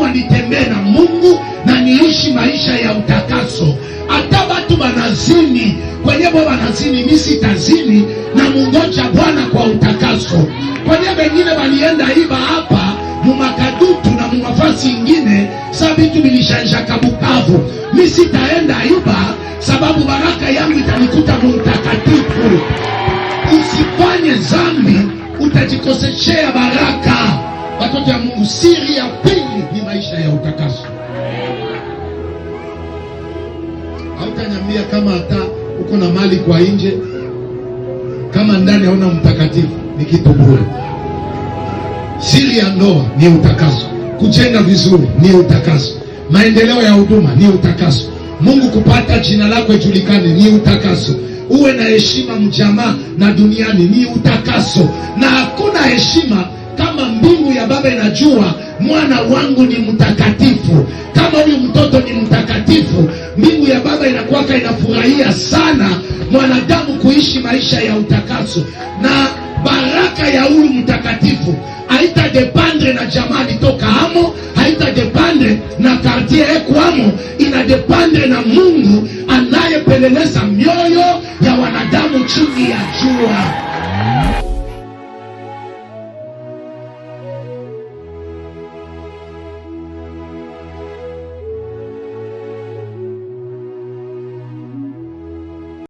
niliamua nitembee na Mungu na niishi maisha ya utakaso. Hata watu wanazini, kwenye bo wanazini, mimi sitazini na mungoja Bwana kwa utakaso. Kwenye wengine walienda iba hapa mumakadutu na mumafasi ingine, sabitu bilishanja kabukavu. Mimi sitaenda iba sababu baraka yangu itanikuta mtakatifu. Usifanye zambi, utajikoseshea baraka. Watoto ya Mungu, siri ya pili ni maisha ya utakaso. Hautaniambia kama hata uko na mali kwa nje, kama ndani hauna mtakatifu, ni kitu bure. Siri ya ndoa ni utakaso. Kujenga vizuri ni utakaso. Maendeleo ya huduma ni utakaso. Mungu kupata jina lako ijulikane ni utakaso. Uwe na heshima mjamaa na duniani ni utakaso. Na hakuna heshima kama mbingu ya Baba inajua mwana wangu ni mtakatifu. Kama huyu mtoto ni mtakatifu, mbingu ya Baba inakuwaka inafurahia sana mwanadamu kuishi maisha ya utakaso. Na baraka ya huyu mtakatifu haita dependre na jamaa litoka hamo, haita dependre na kartie eko hamo, ina dependre na Mungu anayepeleleza mioyo ya wanadamu chini ya jua.